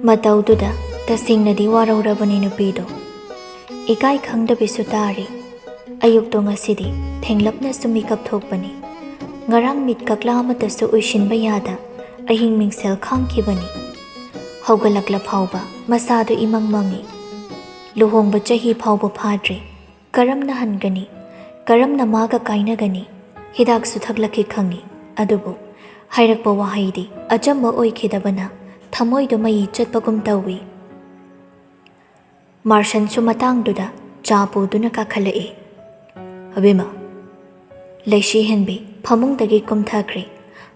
ꯃꯇꯧꯗꯨꯗ ꯇꯁꯦꯡꯅꯗꯤ ꯋꯥꯔꯧꯔꯕꯅꯤ ꯅꯨꯄꯤꯗꯣ ꯏꯀꯥꯏ ꯈꯪꯗꯕꯤꯁꯨ ꯇꯥꯔꯤ ꯑꯌꯨꯛꯇꯣ ꯉꯁꯤꯗꯤ ꯊꯦꯡꯂꯞꯅꯁꯨ ꯃꯤꯀꯞ ꯊꯣꯛꯄꯅꯤ ꯉꯔꯥꯡ ꯃꯤꯠ ꯀꯛꯂꯥ ꯑꯃꯇꯁꯨ ꯎꯏꯁꯤꯟꯕ ꯌꯥꯗ ꯑꯍꯤꯡ ꯃꯤꯡꯁꯦꯜ ꯈꯥꯡꯈꯤꯕꯅꯤ ꯍꯧꯒꯠꯂꯛꯂ ꯐꯥꯎꯕ ꯃꯁꯥꯗꯨ ꯏꯃꯪ ꯃꯪꯉꯤ ꯂꯨꯍꯣꯡꯕ ꯆꯍꯤ ꯐꯥꯎꯕ ꯐꯥꯗ꯭ꯔꯤ ꯀꯔꯝꯅ ꯍꯟꯒꯅꯤ ꯀꯔꯝꯅ ꯃꯥꯒ ꯀꯥꯏꯅꯒꯅꯤ ꯍꯤꯗꯥꯛꯁꯨ ꯊꯛꯂꯛꯈꯤ ꯈꯪꯉꯤ ꯑꯗꯨꯕꯨ ꯍꯥꯏꯔꯛꯄ ꯋꯥꯍꯩꯗꯤ ꯑꯆꯝꯕ ꯑꯣꯏꯈꯤꯗꯕꯅ ꯊꯃꯣꯏꯗꯨ ꯃꯌꯤ ꯆꯠꯄꯒꯨꯝ ꯇꯧꯏ ꯃꯥꯔꯁꯟꯁꯨ ꯃꯇꯥꯡꯗꯨꯗ ꯆꯥ ꯄꯨꯗꯨꯅ ꯀꯥꯈꯠꯂꯛꯏ ꯑꯕꯦꯝꯃ ꯂꯩꯁꯤ ꯍꯦꯟꯕꯤ ꯐꯃꯨꯡꯗꯒꯤ ꯀꯨꯝꯊꯈ꯭ꯔꯦ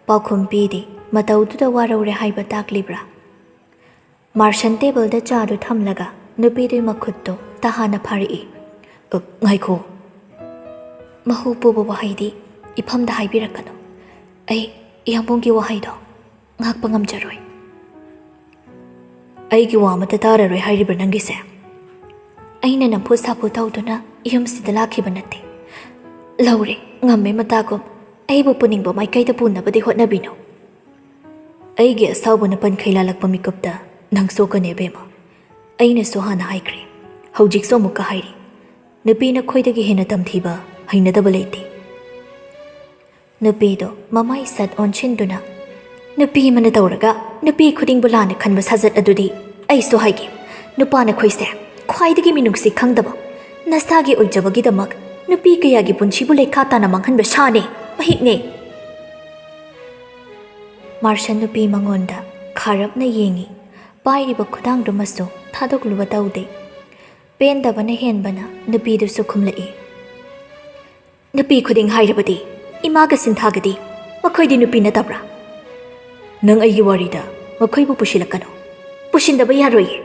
ꯄꯥꯎꯈꯨꯝ ꯄꯤꯗꯦ ꯃꯇꯧꯗꯨꯗ ꯋꯥꯔꯧꯔꯦ ꯍꯥꯏꯕ ꯇꯥꯛꯂꯤꯕ꯭ꯔꯥ ꯃꯥꯔꯁꯟ ꯇꯦꯕꯜꯗ ꯆꯥꯗꯨ ꯊꯝꯂꯒ ꯅꯨꯄꯤꯗꯨꯒꯤ ꯃꯈꯨꯠꯇꯨ ꯇꯍꯥꯅ ꯐꯥꯔꯛꯏ ꯉꯥꯏꯈꯣ ꯃꯍꯨ ꯄꯨꯕ ꯋꯥꯍꯩꯗꯤ ꯏꯐꯝꯗ ꯍꯥꯏꯕꯤꯔꯛꯀꯅꯨ ꯑꯩ ꯏꯌꯥꯝꯕꯨꯡꯒꯤ ꯋꯥꯍꯩꯗꯣ ꯉꯥꯛꯄ ꯉꯝꯖꯔꯣꯏ ꯑꯩꯒꯤ ꯋꯥ ꯑꯃꯠꯇ ꯇꯥꯔꯔꯣꯏ ꯍꯥꯏꯔꯤꯕ ꯅꯪꯒꯤꯁꯦ ꯑꯩꯅ ꯅꯝꯐꯨ ꯁꯥꯐꯨ ꯇꯧꯗꯨꯅ ꯌꯨꯝꯁꯤꯗ ꯂꯥꯛꯈꯤꯕ ꯅꯠꯇꯦ ꯂꯧꯔꯦ ꯉꯝꯃꯦ ꯃꯇꯥꯒꯨꯝ ꯑꯩꯕꯨ ꯄꯨꯅꯤꯡꯕ ꯃꯥꯏꯀꯩꯗ ꯄꯨꯅꯕꯗꯤ ꯍꯣꯠꯅꯕꯤꯅꯨ ꯑꯩꯒꯤ ꯑꯁꯥꯎꯕꯅ ꯄꯟꯈꯩ ꯂꯥꯜꯂꯛꯄ ꯃꯤꯀꯨꯞꯇ ꯅꯪ ꯁꯣꯛꯀꯅꯤ ꯑꯕꯦꯝꯃ ꯑꯩꯅꯁꯨ ꯍꯥꯟꯅ ꯍꯥꯏꯈ꯭ꯔꯦ ꯍꯧꯖꯤꯛꯁꯨ ꯑꯃꯨꯛꯀ ꯍꯥꯏꯔꯤ ꯅꯨꯄꯤꯅ ꯈꯣꯏꯗꯒꯤ ꯍꯦꯟꯅ ꯇꯝꯊꯤꯕ ꯍꯩꯅꯗꯕ ꯂꯩꯇꯦ ꯅꯨꯄꯤꯗꯣ ꯃꯃꯥꯏ ꯁꯠ ꯑꯣꯟꯁꯤꯟꯗꯨꯅ ꯅꯨꯄꯤ ꯑꯃꯅ ꯇꯧꯔꯒ ꯅꯨꯄꯤ ꯈꯨꯗꯤꯡꯕꯨ ꯂꯥꯟꯅ ꯈꯟꯕ ꯁꯥꯖꯠ ꯑꯗꯨꯗꯤ ꯑꯩꯁꯨ ꯍꯥꯏꯒꯦ ꯅꯨꯄꯥꯅ ꯈꯣꯏꯁꯦ ꯈ꯭ꯋꯥꯏꯗꯒꯤ ꯃꯤꯅꯨꯡꯁꯤ ꯈꯪꯗꯕ ꯅꯁꯥꯒꯤ ꯑꯣꯏꯖꯕꯒꯤꯗꯃꯛ ꯅꯨꯄꯤ ꯀꯌꯥꯒꯤ ꯄꯨꯟꯁꯤꯕꯨ ꯂꯩꯈꯥ ꯇꯥꯅ ꯃꯥꯡꯍꯟꯕ ꯁꯥꯅꯦ ꯃꯍꯤꯛꯅꯦ ꯃꯥꯔꯁꯟ ꯅꯨꯄꯤ ꯃꯉꯣꯟꯗ ꯈꯥꯔꯞꯅ ꯌꯦꯡꯉꯤ ꯄꯥꯏꯔꯤꯕ ꯈꯨꯗꯥꯡꯗꯨꯃꯁꯨ ꯊꯥꯗꯣꯛꯂꯨꯕ ꯇꯧꯗꯦ ꯄꯦꯟꯗꯕꯅ ꯍꯦꯟꯕꯅ ꯅꯨꯄꯤꯗꯨꯁꯨ ꯈꯨꯝꯂꯛꯏ ꯅꯨꯄꯤ ꯈꯨꯗꯤꯡ ꯍꯥꯏꯔꯕꯗꯤ ꯏꯃꯥꯒ ꯁꯤꯟꯊꯥꯒꯗꯤ ꯃꯈꯣꯏꯗꯤ ꯅꯨꯄꯤ ꯅꯠꯇꯕ꯭ꯔꯥ ꯅꯪ ꯑꯩꯒꯤ ꯋꯥꯔꯤꯗ ꯃꯈꯣꯏꯕꯨ ꯄꯨꯁꯤꯜꯂꯛꯀꯅꯨ ꯄꯨꯁꯤꯟꯗꯕ ꯌꯥꯔꯣꯏꯌꯦ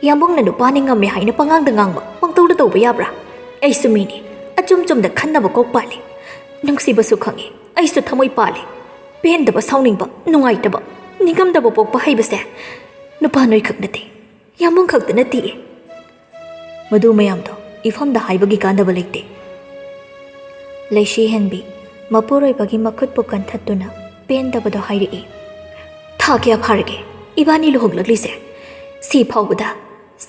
ꯌꯥꯝꯕꯨꯡꯅ ꯅꯨꯄꯥꯅꯤ ꯉꯝꯃꯦ ꯍꯥꯏꯅ ꯄꯉꯥꯡꯗ ꯉꯥꯡꯕ ꯄꯪꯇꯧꯗ ꯇꯧꯕ ꯌꯥꯕ꯭ꯔꯥ ꯑꯩꯁꯨ ꯃꯤꯅꯤ ꯑꯆꯨꯝ ꯆꯨꯝꯗ ꯈꯟꯅꯕ ꯀꯣꯛ ꯄꯥꯜꯂꯤ ꯅꯨꯡꯁꯤꯕꯁꯨ ꯈꯪꯉꯤ ꯑꯩꯁꯨ ꯊꯃꯣꯏ ꯄꯥꯜꯂꯤ ꯄꯦꯟꯗꯕ ꯁꯥꯎꯅꯤꯡꯕ ꯅꯨꯡꯉꯥꯏꯇꯕ ꯅꯤꯡꯉꯝꯗꯕ ꯄꯣꯛꯄ ꯍꯩꯕꯁꯦ ꯅꯨꯄꯥ ꯅꯣꯏꯈꯛ ꯅꯠꯇꯦ ꯌꯥꯝꯕꯨꯡ ꯈꯛꯇ ꯅꯠꯇꯦ ꯃꯗꯨ ꯃꯌꯥꯝꯗꯣ ꯏꯐꯝꯗ ꯍꯥꯏꯕꯒꯤ ꯀꯥꯟꯅꯕ ꯂꯩꯇꯦ ꯂꯩꯁꯤ ꯍꯦꯟꯕꯤ ꯃꯄꯨꯔꯣꯏꯕꯒꯤ ꯃꯈꯨꯠꯄꯨ ꯀꯟꯊꯠꯇꯨꯅ ꯄꯦꯟꯗꯕꯗꯣ ꯍꯥꯏꯔꯛꯏ ꯊꯥ ꯀꯌꯥ ꯐꯥꯔꯒꯦ ꯏꯕꯥꯅꯤ ꯂꯨꯍꯣꯡꯂꯛꯂꯤꯁꯦ ꯁꯤ ꯐꯥꯎꯕꯗ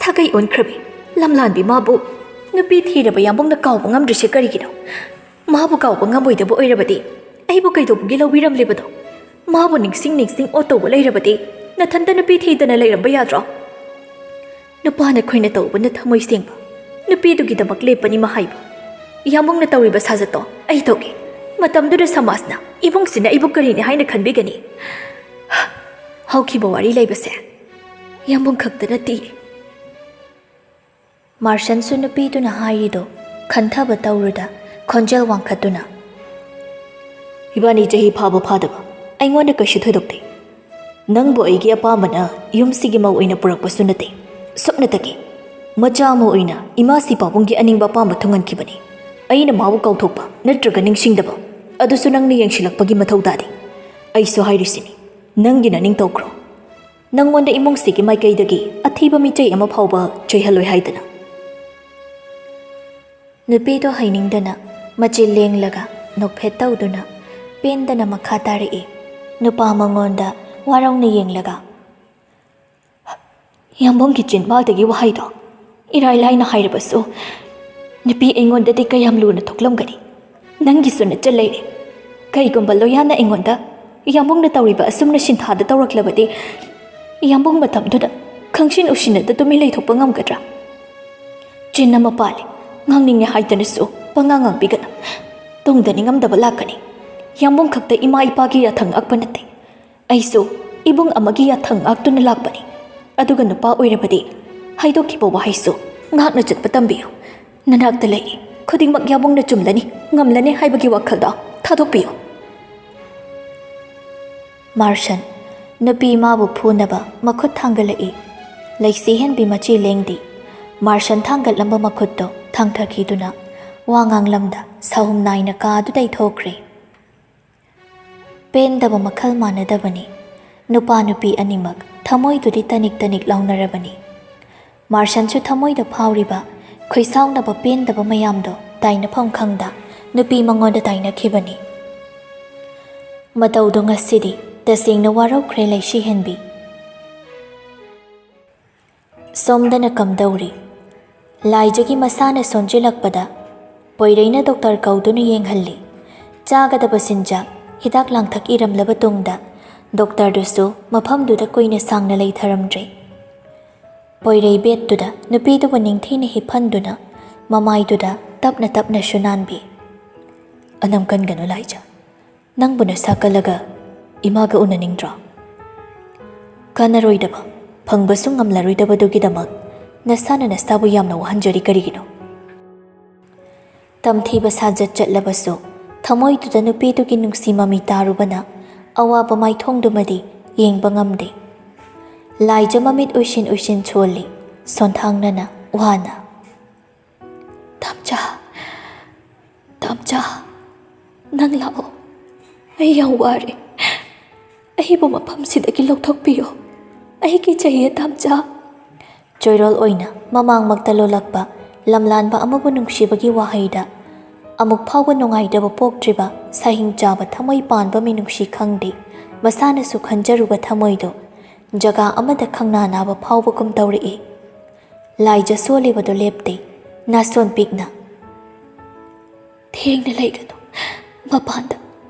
ꯁꯥꯒꯩ ꯑꯣꯟꯈ꯭ꯔꯕꯤ ꯂꯝꯂꯥꯟꯕꯤ ꯃꯥꯕꯨ ꯅꯨꯄꯤ ꯊꯤꯔꯕ ꯌꯥꯝꯕꯨꯡꯅ ꯀꯥꯎꯕ ꯉꯝꯗ꯭ꯔꯤꯁꯦ ꯀꯔꯤꯒꯤꯅꯣ ꯃꯥꯕꯨ ꯀꯥꯎꯕ ꯉꯝꯃꯣꯏꯗꯕ ꯑꯣꯏꯔꯕꯗꯤ ꯑꯩꯕꯨ ꯀꯩꯗꯧꯕꯒꯤ ꯂꯧꯕꯤꯔꯝꯂꯤꯕꯗꯣ ꯃꯥꯕꯨ ꯅꯤꯡꯁꯤꯡ ꯑꯣꯠ ꯇꯧꯕ ꯂꯩꯔꯕꯗꯤ ꯅꯊꯟꯇ ꯅꯨꯄꯤ ꯊꯤꯗꯅ ꯂꯩꯔꯝꯕ ꯌꯥꯗ꯭ꯔꯣ ꯅꯨꯄꯥꯅ ꯑꯩꯈꯣꯏꯅ ꯇꯧꯕꯅ ꯊꯃꯣꯏ ꯁꯦꯡꯕ ꯅꯨꯄꯤꯗꯨꯒꯤꯗꯃꯛ ꯂꯦꯞꯄꯅꯤ ꯃꯍꯥꯏꯕ ꯌꯥꯝꯕꯨꯡꯅ ꯇꯧꯔꯤꯕ ꯁꯥꯖꯠꯇꯣ ꯑꯩ ꯇꯧꯒꯦ ꯃꯇꯝꯗꯨꯗ ꯁꯃꯥꯖꯅ ꯏꯕꯨꯡꯁꯤꯅ ꯑꯩꯕꯨ ꯀꯔꯤꯅꯤ ꯍꯥꯏꯅ ꯈꯟꯕꯤꯒꯅꯤ ꯍꯧꯈꯤꯕ ꯋꯥꯔꯤ ꯂꯩꯕꯁꯦ ꯌꯥꯝꯕꯨꯡ ꯈꯛꯇ ꯅꯠꯇꯦ ꯃꯥꯔꯁꯟꯁꯨ ꯅꯨꯄꯤꯗꯨꯅ ꯍꯥꯏꯔꯤꯗꯣ ꯈꯟꯊꯕ ꯇꯧꯔꯨꯗ ꯈꯣꯟꯖꯦꯜ ꯋꯥꯡꯈꯠꯇꯨꯅ ꯏꯕꯥꯅꯤ ꯆꯍꯤ ꯐꯥꯕ ꯐꯥꯗꯕ ꯑꯩꯉꯣꯟꯗ ꯀꯩꯁꯨ ꯊꯣꯏꯗꯣꯛꯇꯦ ꯅꯪꯕꯨ ꯑꯩꯒꯤ ꯑꯄꯥꯝꯕꯅ ꯌꯨꯝꯁꯤꯒꯤ ꯃꯧ ꯑꯣꯏꯅ ꯄꯨꯔꯛꯄꯁꯨ ꯅꯠꯇꯦ ꯁꯨꯞꯅꯇꯒꯤ ꯃꯆꯥ ꯑꯃ ꯑꯣꯏꯅ ꯏꯃꯥꯁꯤ ꯄꯥꯕꯨꯡꯒꯤ ꯑꯅꯤꯡꯕ ꯑꯄꯥꯝꯕ ꯊꯨꯡꯍꯟꯈꯤꯕꯅꯤ ꯑꯩꯅ ꯃꯥꯕꯨ ꯀꯥꯎꯊꯣꯛꯄ ꯅꯠꯇ꯭ꯔꯒ ꯅꯤꯡꯁꯤꯡꯗꯕ ꯑꯗꯨꯁꯨ ꯅꯪꯅ ꯌꯦꯡꯁꯤꯜꯂꯛꯄꯒꯤ ꯃꯊꯧ ꯇꯥꯗꯦ ꯑꯩꯁꯨ ꯍꯥꯏꯔꯤꯁꯤꯅꯤ ꯅꯪꯒꯤ ꯅꯅꯤꯡ ꯇꯧꯈ꯭ꯔꯣ ꯅꯪꯉꯣꯟꯗ ꯏꯃꯨꯡꯁꯤꯒꯤ ꯃꯥꯏꯀꯩꯗꯒꯤ ꯑꯊꯤꯕ ꯃꯤꯆꯩ ꯑꯃ ꯐꯥꯎꯕ ꯆꯩꯍꯜꯂꯣꯏ ꯍꯥꯏꯗꯅ ꯅꯨꯄꯤꯗꯣ ꯍꯩꯅꯤꯡꯗꯅ ꯃꯆꯤꯜ ꯂꯦꯡꯂꯒ ꯅꯣꯛꯐꯦꯠ ꯇꯧꯗꯨꯅ ꯄꯦꯟꯗꯅ ꯃꯈꯥ ꯇꯥꯔꯛꯏ ꯅꯨꯄꯥ ꯃꯉꯣꯟꯗ ꯋꯥꯔꯧꯅ ꯌꯦꯡꯂꯒ ꯌꯥꯝꯕꯨꯡꯒꯤ ꯆꯤꯟꯕꯥꯜꯗꯒꯤ ꯋꯥꯍꯩꯗꯣ ꯏꯔꯥꯏ ꯂꯥꯏꯅ ꯍꯥꯏꯔꯕꯁꯨ ꯅꯨꯄꯤ ꯑꯩꯉꯣꯟꯗꯗꯤ ꯀꯌꯥꯝ ꯂꯨꯅ ꯊꯣꯛꯂꯝꯒꯅꯤ ꯅꯪꯒꯤꯁꯨ ꯅꯆꯜ ꯂꯩꯔꯦ ꯀꯩꯒꯨꯝꯕ ꯂꯣꯌꯥꯅ ꯑꯩꯉꯣꯟꯗ ꯌꯥꯝꯕꯨꯡꯅ ꯇꯧꯔꯤꯕ ꯑꯁꯨꯝꯅ ꯁꯤꯟꯊꯥꯗ ꯇꯧꯔꯛꯂꯕꯗꯤ ꯌꯥꯝꯕꯨꯡ ꯃꯇꯝꯗꯨꯗ ꯈꯪꯁꯤꯟ ꯎꯁꯤꯟꯅꯗ ꯇꯨꯃꯤꯟ ꯂꯩꯊꯣꯛꯄ ꯉꯝꯒꯗ꯭ꯔꯥ ꯆꯤꯟ ꯑꯃ ꯄꯥꯜꯂꯤ ꯉꯥꯡꯅꯤꯡꯉꯦ ꯍꯥꯏꯗꯅꯁꯨ ꯄꯉꯥꯡ ꯉꯥꯡꯕꯤꯒꯅꯨ ꯇꯨꯡꯗ ꯅꯤꯡꯉꯝꯗꯕ ꯂꯥꯛꯀꯅꯤ ꯌꯥꯝꯕꯨꯡ ꯈꯛꯇ ꯏꯃꯥ ꯏꯄꯥꯒꯤ ꯌꯥꯊꯪ ꯉꯥꯛꯄ ꯅꯠꯇꯦ ꯑꯩꯁꯨ ꯏꯕꯨꯡ ꯑꯃꯒꯤ ꯌꯥꯊꯪ ꯉꯥꯛꯇꯨꯅ ꯂꯥꯛꯄꯅꯤ ꯑꯗꯨꯒ ꯅꯨꯄꯥ ꯑꯣꯏꯔꯕꯗꯤ ꯍꯥꯏꯗꯣꯛꯈꯤꯕ ꯋꯥꯍꯩꯁꯨ ꯉꯥꯛꯅ ꯆꯠꯄ ꯇꯝꯕꯤꯌꯨ ꯅꯅꯥꯛꯇ ꯂꯩ ꯈꯨꯗꯤꯡꯃꯛ ꯌꯥꯝꯕꯨꯡꯅ ꯆꯨꯝꯂꯅꯤ ꯉꯝꯂꯅꯤ ꯍꯥꯏꯕꯒꯤ ꯋꯥꯈꯜꯗꯣ ꯊꯥꯗꯣꯛꯄꯤꯌꯨ ꯃꯥꯔꯁꯟ ꯅꯨꯄꯤ ꯃꯥꯕꯨ ꯐꯨꯅꯕ ꯃꯈꯨꯠ ꯊꯥꯡꯒꯠꯂꯛꯏ ꯂꯩꯁꯤ ꯍꯦꯟꯕꯤ ꯃꯆꯤ ꯂꯦꯡꯗꯤ ꯃꯥꯔꯁꯟ ꯊꯥꯡꯒꯠꯂꯝꯕ ꯃꯈꯨꯠꯇꯣ ꯊꯥꯡꯊꯈꯤꯗꯨꯅ ꯋꯥ ꯉꯥꯡꯂꯝꯗ ꯁꯍꯨꯝ ꯅꯥꯏꯅ ꯀꯥꯗꯨꯗꯩ ꯊꯣꯛꯈ꯭ꯔꯦ ꯄꯦꯟꯗꯕ ꯃꯈꯜ ꯃꯥꯟꯅꯗꯕꯅꯤ ꯅꯨꯄꯥ ꯅꯨꯄꯤ ꯑꯅꯤꯃꯛ ꯊꯃꯣꯏꯗꯨꯗꯤ ꯇꯅꯤꯛ ꯇꯅꯤꯛ ꯂꯥꯎꯅꯔꯕꯅꯤ ꯃꯥꯔꯁꯟꯁꯨ ꯊꯃꯣꯏꯗ ꯐꯥꯎꯔꯤꯕ ꯈꯣꯏꯁꯥꯎꯅꯕ ꯄꯦꯟꯗꯕ ꯃꯌꯥꯝꯗꯣ ꯇꯥꯏꯅꯐꯝ ꯈꯪꯗ ꯅꯨꯄꯤ ꯃꯉꯣꯟꯗ ꯇꯥꯏꯅꯈꯤꯕꯅꯤ ꯃꯇꯧꯗꯣ ꯉꯁꯤꯗꯤ ꯇꯁꯦꯡꯅ ꯋꯥꯔꯧꯈ꯭ꯔꯦ ꯂꯩꯁꯤ ꯍꯦꯟꯕꯤ ꯁꯣꯝꯗꯅ ꯀꯝꯗꯧꯔꯤ? ꯂꯥꯏꯖꯒꯤ ꯃꯁꯥꯅ ꯁꯣꯟꯖꯤꯜꯂꯛꯄꯗ ꯄꯣꯏꯔꯩꯅ ꯗꯣꯛꯇꯔ ꯀꯧꯗꯨꯅ ꯌꯦꯡꯍꯜꯂꯤ꯫ ꯆꯥꯒꯗꯕ ꯆꯤꯟꯖꯥꯛ, ꯍꯤꯗꯥꯛ ꯂꯥꯡꯊꯛ ꯏꯔꯝꯂꯕ ꯇꯨꯡꯗ ꯗꯣꯛꯇꯔꯗꯨꯁꯨ ꯃꯐꯝꯗꯨꯗ ꯀꯨꯏꯅ ꯁꯥꯡꯅ ꯂꯩꯊꯔꯝꯗ꯭ꯔꯦ꯫ ꯄꯣꯏꯔꯩ ꯕꯦꯠꯇꯨꯗ ꯅꯨꯄꯤꯗꯨꯕꯨ ꯅꯤꯡꯊꯤꯅ ꯍꯤꯞꯍꯟꯗꯨꯅ ꯃꯃꯥꯏꯗꯨꯗ ꯇꯞꯅ ꯇꯞꯅꯁꯨ ꯅꯥꯟꯕꯤ꯫ ꯑꯅꯝ ꯀꯟꯒꯅꯨ ꯂꯥꯏꯖ, ꯅꯪꯕꯨ ꯅꯁꯥ ꯀꯜꯂꯒ ꯏꯃꯥꯒ ꯎꯅꯅꯤꯡꯗ꯭ꯔꯣ? ꯀꯥꯟꯅꯔꯣꯏꯗꯕ, ꯐꯪꯕꯁꯨ ꯉꯝꯂꯔꯣꯏꯗꯕꯗꯨꯒꯤꯗꯃꯛ ꯅꯁꯥꯅ ꯅꯁꯥꯕꯨ ꯌꯥꯝꯅ ꯋꯥꯍꯟꯖꯔꯤ ꯀꯔꯤꯒꯤꯅꯣ? ꯇꯝꯊꯤꯕ ꯁꯥꯖꯠ ꯆꯠꯂꯕꯁꯨ ꯊꯃꯣꯏꯗꯨꯗ ꯅꯨꯄꯤꯗꯨꯒꯤ ꯅꯨꯡꯁꯤ ꯃꯃꯤ ꯇꯥꯔꯨꯕꯅ ꯑꯋꯥꯕ ꯃꯥꯏꯊꯣꯡꯗꯨꯃꯗꯤ ꯌꯦꯡꯕ ꯉꯝꯗꯦ꯫ ꯂꯥꯏꯖ ꯃꯃꯤꯠ ꯎꯏꯁꯤꯟ ꯎꯏꯁꯤꯟ ꯁꯣꯜꯂꯤ, ꯁꯣꯟꯊꯥꯡꯅꯅ ꯋꯥꯅ꯫ ꯇꯝꯆꯥ, ꯇꯝꯆꯥ, ꯅꯪ ꯂꯥꯛꯑꯣ, ꯑꯩ ꯌꯥꯝ ꯋꯥꯔꯦ, ꯑꯩꯕꯨ ꯃꯐꯝꯁꯤꯗꯒꯤ ꯂꯧꯊꯣꯛꯄꯤꯌꯣ, ꯑꯩ ꯀꯤꯖꯩꯌꯦ ꯇꯝꯆꯥ꯫ ꯆꯣꯏꯔꯣꯜ ꯑꯣꯏꯅ ꯃꯃꯥꯡꯃꯛꯇ ꯂꯣꯜꯂꯛꯄ ꯂꯝꯂꯥꯟꯕ ꯑꯃꯕꯨ ꯅꯨꯡꯁꯤꯕꯒꯤ ꯋꯥꯍꯩꯗ ꯑꯃꯨꯛ ꯐꯥꯎꯕ ꯅꯨꯡꯉꯥꯏꯇꯕ ꯄꯣꯛꯇ꯭ꯔꯤꯕ ꯁꯥꯍꯤꯡ ꯆꯥꯕ ꯊꯃꯣꯏ ꯄꯥꯟꯕ ꯃꯤꯅꯨꯡꯁꯤ ꯈꯪꯗꯦ ꯃꯁꯥꯅꯁꯨ ꯈꯟꯖꯔꯨꯕ ꯊꯃꯣꯏꯗꯣ ꯖꯒꯥ ꯑꯃꯗ ꯈꯪꯅꯥ ꯅꯥꯕ ꯐꯥꯎꯕꯒꯨꯝ ꯇꯧꯔꯛꯏ꯫ ꯂꯥꯏꯖ ꯁꯣꯜꯂꯤꯕꯗꯣ ꯂꯦꯞꯇꯦ, ꯅꯥꯁꯣꯟ ꯄꯤꯛꯅ꯫ ꯊꯦꯡꯅ ꯂꯩꯒꯅꯨ, ꯃꯄꯥꯟꯗ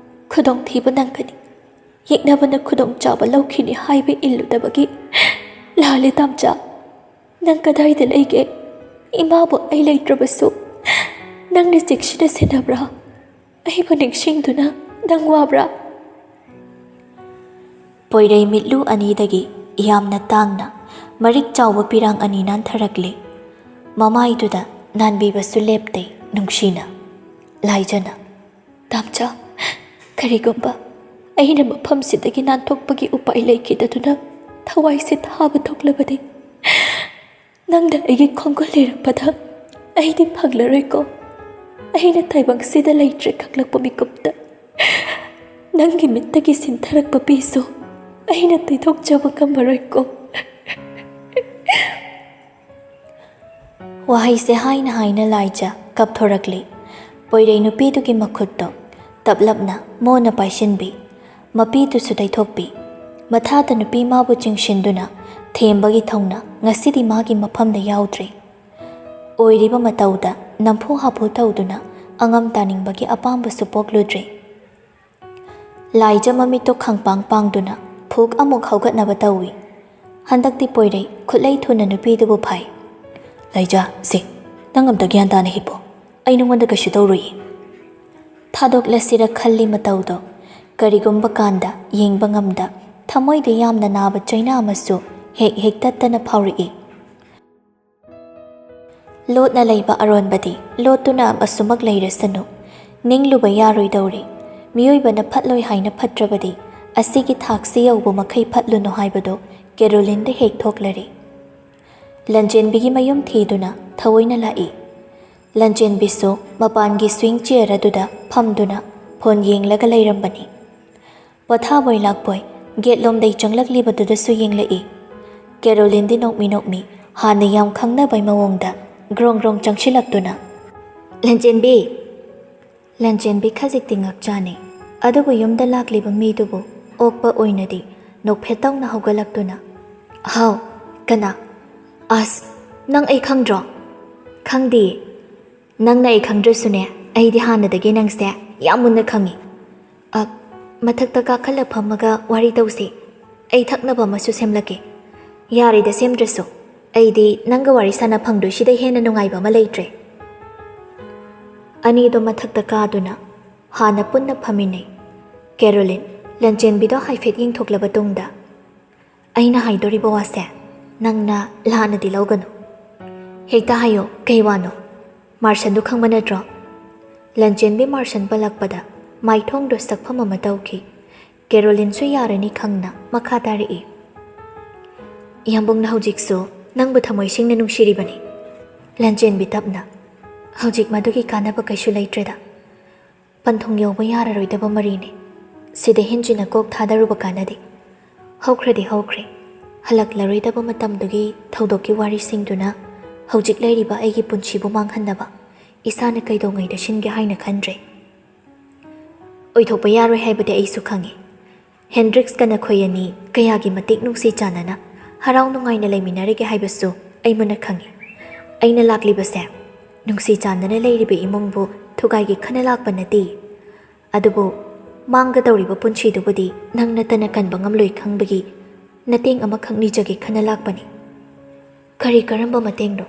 ꯈꯨꯗꯣꯡꯊꯤꯕ ꯅꯪꯒꯅꯤ, ꯌꯦꯛꯅꯕꯅ ꯈꯨꯗꯣꯡꯆꯥꯕ ꯂꯧꯈꯤꯅꯤ ꯍꯥꯏꯕ ꯏꯜꯂꯨꯗꯕꯒꯤ ꯂꯥꯜꯂꯦ ꯇꯝꯆꯥ꯫ ꯅꯪ ꯀꯗꯥꯏꯗ ꯂꯩꯒꯦ? ꯏꯃꯥꯕꯨ ꯑꯩ ꯂꯩꯇ꯭ꯔꯕꯁꯨ ꯅꯪꯅ ꯆꯦꯛꯁꯤꯟꯅ ꯁꯦꯟꯅꯕ꯭ꯔꯥ? ꯑꯩꯕꯨ ꯅꯤꯡꯁꯤꯡꯗꯨꯅ ꯅꯪ ꯋꯥꯕ꯭ꯔꯥ? ꯄꯣꯏꯔꯩ ꯃꯤꯠꯂꯨ ꯑꯅꯤꯗꯒꯤ ꯌꯥꯝꯅ ꯇꯥꯡꯅ ꯃꯔꯤꯛ ꯆꯥꯎꯕ ꯄꯤꯔꯥꯡ ꯑꯅꯤ ꯅꯥꯟꯊꯔꯛꯂꯤ꯫ ꯃꯃꯥꯏꯗꯨꯗ ꯅꯥꯟꯕꯤꯕꯁꯨ ꯂꯦꯞꯇꯦ ꯅꯨꯡꯁꯤꯅ꯫ ꯂꯥꯏꯖꯅ, ꯇꯝꯆꯥ, ꯀꯔꯤꯒꯨꯝꯕ ꯑꯩꯅ ꯃꯐꯝꯁꯤꯗꯒꯤ ꯅꯥꯟꯊꯣꯛꯄꯒꯤ ꯎꯄꯥꯏ ꯂꯩꯈꯤꯗꯗꯨꯅ ꯊꯋꯥꯏꯁꯦ ꯊꯥꯕ ꯊꯣꯛꯂꯕꯗꯤ ꯅꯪꯅ ꯑꯩꯒꯤ ꯈꯣꯡꯒꯨꯜ ꯂꯤꯔꯛꯄꯗ ꯑꯩꯗꯤ ꯐꯪꯂꯔꯣꯏꯀꯣ? ꯑꯩꯅ ꯇꯥꯏꯕꯪꯁꯤꯗ ꯂꯩꯇ꯭ꯔꯦ ꯈꯪꯂꯛꯄ ꯃꯤꯀꯨꯞꯇ ꯅꯪꯒꯤ ꯃꯤꯠꯇꯒꯤ ꯁꯤꯟꯊꯔꯛꯄ ꯄꯤꯁꯨ ꯑꯩꯅ ꯇꯩꯊꯣꯛꯆꯕ ꯉꯝꯃꯔꯣꯏꯀꯣ? ꯋꯥꯍꯩꯁꯦ ꯍꯥꯏꯅ ꯍꯥꯏꯅ ꯂꯥꯏꯖ ꯀꯞꯊꯣꯔꯛꯂꯤ꯫ ꯄꯣꯏꯔꯩ ꯅꯨꯄꯤꯗꯨꯒꯤ ꯃꯈꯨꯠꯇꯣ ꯇꯞꯂꯞꯅ ꯃꯣꯟꯅ ꯄꯥꯏꯁꯤꯟꯕꯤ, ꯃꯄꯤꯗꯨꯁꯨ ꯇꯩꯊꯣꯛꯄꯤ꯫ ꯃꯊꯥꯗ ꯅꯨꯄꯤ ꯃꯥꯕꯨ ꯆꯤꯡꯁꯤꯟꯗꯨꯅ ꯊꯦꯝꯕꯒꯤ ꯊꯧꯅ ꯉꯁꯤꯗꯤ ꯃꯥꯒꯤ ꯃꯐꯝꯗ ꯌꯥꯎꯗ꯭ꯔꯦ꯫ ꯑꯣꯏꯔꯤꯕ ꯃꯇꯧꯗ ꯅꯝꯐꯨ ꯍꯥꯐꯨ ꯇꯧꯗꯨꯅ ꯑꯉꯝ ꯇꯥꯅꯤꯡꯕꯒꯤ ꯑꯄꯥꯝꯕꯁꯨ ꯄꯣꯛꯂꯨꯗ꯭ꯔꯦ꯫ ꯂꯥꯏꯖ ꯃꯃꯤꯠꯇꯣ ꯈꯪꯄꯥꯡ ꯄꯥꯡꯗꯨꯅ ꯐꯨꯛ ꯑꯃꯨꯛ ꯍꯧꯒꯠꯅꯕ ꯇꯧꯏ꯫ ꯍꯟꯗꯛꯇꯤ ꯄꯣꯏꯔꯩ ꯈꯨꯠꯂꯩ ꯊꯨꯅ ꯅꯨꯄꯤꯗꯨꯕꯨ ꯐꯥꯏ꯫ ꯂꯥꯏꯖ, ꯁꯦ, ꯅꯪ ꯑꯝꯇ ꯒ꯭ꯌꯥꯟ ꯇꯥꯅ ꯍꯤꯞꯄꯣ, ꯑꯩ ꯅꯉꯣꯟꯗ ꯀꯩꯁꯨ ꯇꯧꯔꯣꯏꯌꯦ꯫ ꯊꯥꯗꯣꯛꯂꯁꯤꯔ ꯈꯜꯂꯤ ꯃꯇꯧꯗꯣ ꯀꯔꯤꯒꯨꯝꯕ ꯀꯥꯟꯗ ꯌꯦꯡꯕ ꯉꯝꯗ ꯊꯃꯣꯏꯗ ꯌꯥꯝꯅ ꯅꯥꯕ ꯆꯩꯅꯥ ꯑꯃꯁꯨ ꯍꯦꯛ ꯍꯦꯛ ꯇꯠꯇꯅ ꯐꯥꯎꯔꯛꯏ꯫ ꯂꯣꯠꯅ ꯂꯩꯕ ꯑꯔꯣꯟꯕꯗꯤ ꯂꯣꯠꯇꯨꯅ ꯑꯃꯁꯨꯃꯛ ꯂꯩꯔꯁꯅꯨ, ꯅꯤꯡꯂꯨꯕ ꯌꯥꯔꯣꯏꯗꯧꯔꯤ꯫ ꯃꯤꯑꯣꯏꯕꯅ ꯐꯠꯂꯣꯏ ꯍꯥꯏꯅ ꯐꯠꯇ꯭ꯔꯕꯗꯤ ꯑꯁꯤꯒꯤ ꯊꯥꯛꯁꯤ ꯌꯧꯕ ꯃꯈꯩ ꯐꯠꯂꯨꯅꯨ ꯍꯥꯏꯕꯗꯣ ꯀꯦꯔꯣꯂꯤꯟꯗ ꯍꯦꯛ ꯊꯣꯛꯂꯔꯤ꯫ ꯂꯟꯆꯦꯟꯕꯤꯒꯤ ꯃꯌꯨꯝ ꯊꯤꯗꯨꯅ ꯊꯑꯣꯏꯅ ꯂꯥꯛꯏ꯫ ꯂꯟꯆꯦꯟꯕꯤꯁꯨ ꯃꯄꯥꯟꯒꯤ ꯁ꯭ꯋꯤꯡ ꯆꯤꯌꯔ ꯑꯗꯨꯗ ꯐꯝꯗꯨꯅ ꯐꯣꯟ ꯌꯦꯡꯂꯒ ꯂꯩꯔꯝꯕꯅꯤ꯫ ꯄꯣꯊꯥꯕꯣꯏ ꯂꯥꯛꯄꯣꯏ ꯒꯦꯠꯂꯣꯝꯗꯩ ꯆꯪꯂꯛꯂꯤꯕꯗꯨꯗꯁꯨ ꯌꯦꯡꯂꯛꯏ꯫ ꯀꯦꯔꯣꯂꯤꯟꯗꯤ ꯅꯣꯛꯃꯤ ꯅꯣꯛꯃꯤ ꯍꯥꯟꯅ ꯌꯥꯝ ꯈꯪꯅꯕꯩ ꯃꯑꯣꯡꯗ ꯒ꯭ꯔꯣꯡ ꯒ꯭ꯔꯣꯡ ꯆꯪꯁꯤꯜꯂꯛꯇꯨꯅ, ꯂꯟꯆꯦꯟꯕꯤ! ꯂꯟꯆꯦꯟꯕꯤ ꯈꯖꯤꯛꯇꯤ ꯉꯛꯆꯥꯅꯩ, ꯑꯗꯨꯕꯨ ꯌꯨꯝꯗ ꯂꯥꯛꯂꯤꯕ ꯃꯤꯗꯨꯕꯨ ꯑꯣꯛꯄ ꯑꯣꯏꯅꯗꯤ ꯅꯣꯛꯐꯦꯠꯇꯧꯅ ꯍꯧꯒꯠꯂꯛꯇꯨꯅ, ꯍꯥꯎ, ꯀꯅꯥ? ꯑꯁ, ꯅꯪ ꯑꯩ ꯈꯪꯗ꯭ꯔꯣ? ꯈꯪꯗꯦ꯫ ꯅꯪꯅ ꯑꯩ ꯈꯪꯗ꯭ꯔꯁꯨꯅꯦ, ꯑꯩꯗꯤ ꯍꯥꯟꯅꯗꯒꯤ ꯅꯪꯁꯦ ꯌꯥꯝ ꯃꯨꯟꯅ ꯈꯪꯉꯤ꯫ ꯃꯊꯛꯇ ꯀꯥꯈꯠꯂ ꯐꯝꯃꯒ ꯋꯥꯔꯤ ꯇꯧꯁꯤ, ꯑꯩ ꯊꯛꯅꯕ ꯑꯃꯁꯨ ꯁꯦꯝꯂꯛꯀꯦ꯫ ꯌꯥꯔꯦꯗ ꯁꯦꯝꯗ꯭ꯔꯁꯨ, ꯑꯩꯗꯤ ꯅꯪꯒ ꯋꯥꯔꯤ ꯁꯥꯟꯅ ꯐꯪꯗꯣꯏꯁꯤꯗ ꯍꯦꯟꯅ ꯅꯨꯡꯉꯥꯏꯕ ꯑꯃ ꯂꯩꯇ꯭ꯔꯦ꯫ ꯑꯅꯤꯗꯣ ꯃꯊꯛꯇ ꯀꯥꯗꯨꯅ ꯍꯥꯟꯅ ꯄꯨꯟꯅ ꯐꯝꯃꯤꯟꯅꯩ꯫ ꯀꯦꯔꯣꯂꯤꯟ ꯂꯟꯆꯦꯟꯕꯤꯗꯣ ꯍꯥꯏꯐꯦꯠ ꯌꯦꯡꯊꯣꯛꯂꯕ ꯇꯨꯡꯗ, ꯑꯩꯅ ꯍꯥꯏꯗꯣꯔꯤꯕ ꯋꯥꯁꯦ ꯅꯪꯅ ꯂꯥꯟꯅꯗꯤ ꯂꯧꯒꯅꯨ꯫ ꯍꯦꯛꯇ ꯍꯥꯏꯌꯣ, ꯀꯩ ꯋꯥꯅꯣ? ꯃꯥꯔꯁꯟꯗꯨ ꯈꯪꯕ ꯅꯠꯇ꯭ꯔꯣ? ꯂꯟꯆꯦꯟꯕꯤ ꯃꯥꯔꯁꯟ ꯄꯜꯂꯛꯄꯗ ꯃꯥꯏꯊꯣꯡꯗꯣ ꯁꯛꯐꯝ ꯑꯃ ꯇꯧꯈꯤ꯫ ꯀꯦꯔꯣꯂꯤꯟꯁꯨ ꯌꯥꯔꯅꯤ ꯈꯪꯅ ꯃꯈꯥ ꯇꯥꯔꯛꯏ꯫ ꯌꯥꯝꯕꯨꯡꯅ ꯍꯧꯖꯤꯛꯁꯨ ꯅꯪꯕꯨ ꯊꯃꯣꯏ ꯁꯦꯡꯅ ꯅꯨꯡꯁꯤꯔꯤꯕꯅꯤ꯫ ꯂꯟꯆꯦꯟꯕꯤ ꯇꯞꯅ, ꯍꯧꯖꯤꯛ ꯃꯗꯨꯒꯤ ꯀꯥꯟꯅꯕ ꯀꯩꯁꯨ ꯂꯩꯇ꯭ꯔꯦꯗ, ꯄꯟꯊꯨꯡ ꯌꯧꯕ ꯌꯥꯔꯔꯣꯏꯗꯕ ꯃꯔꯤꯅꯤ, ꯁꯤꯗ ꯍꯦꯟꯖꯤꯟꯅ ꯀꯣꯛ ꯊꯥꯗꯔꯨꯕ ꯀꯥꯟꯅꯗꯦ꯫ ꯍꯧꯈ꯭ꯔꯗꯤ ꯍꯧꯈ꯭ꯔꯦ, ꯍꯜꯂꯛꯂꯔꯣꯏꯗꯕ ꯃꯇꯝꯗꯨꯒꯤ ꯊꯧꯗꯣꯛꯀꯤ ꯋꯥꯔꯤꯁꯤꯡꯗꯨꯅ ꯍꯧꯖꯤꯛ ꯂꯩꯔꯤꯕ ꯑꯩꯒꯤ ꯄꯨꯟꯁꯤꯕꯨ ꯃꯥꯡꯍꯟꯅꯕ ꯏꯁꯥꯅ ꯀꯩꯗꯧꯉꯩꯗ ꯁꯤꯟꯒꯦ ꯍꯥꯏꯅ ꯈꯟꯗ꯭ꯔꯦ꯫ ꯑꯣꯏꯊꯣꯛꯄ ꯌꯥꯔꯣꯏ ꯍꯥꯏꯕꯗꯤ ꯑꯩꯁꯨ ꯈꯪꯉꯤ꯫ ꯍꯦꯟꯗ꯭ꯔꯤꯛꯁꯀ ꯅꯈꯣꯏ ꯑꯅꯤ ꯀꯌꯥꯒꯤ ꯃꯇꯤꯛ ꯅꯨꯡꯁꯤ ꯆꯥꯟꯅꯅ ꯍꯔꯥꯎ ꯅꯨꯡꯉꯥꯏꯅ ꯂꯩꯃꯤꯟꯅꯔꯒꯦ ꯍꯥꯏꯕꯁꯨ ꯑꯩ ꯃꯨꯟꯅ ꯈꯪꯉꯤ ꯑꯩꯅ ꯂꯥꯛꯂꯤꯕꯁꯦ ꯅꯨꯡꯁꯤ ꯆꯥꯟꯅꯅ ꯂꯩꯔꯤꯕ ꯏꯃꯨꯡꯕꯨ ꯊꯨꯒꯥꯏꯒꯦ ꯈꯟꯅ ꯂꯥꯛꯄ ꯅꯠꯇꯦ ꯑꯗꯨꯕꯨ ꯃꯥꯡꯒꯗꯧꯔꯤꯕ ꯄꯨꯟꯁꯤꯗꯨꯕꯨꯗꯤ ꯅꯪ ꯅꯇꯅ ꯀꯟꯕ ꯉꯝꯂꯣꯏ ꯈꯪꯕꯒꯤ ꯃꯇꯦꯡ ꯑꯃꯈꯛ ꯅꯤꯖꯒꯦ ꯈꯟꯅ ꯂꯥꯛꯄꯅꯤ ꯀꯔꯤ ꯀꯔꯝꯕ ꯃꯇꯦꯡꯅꯣ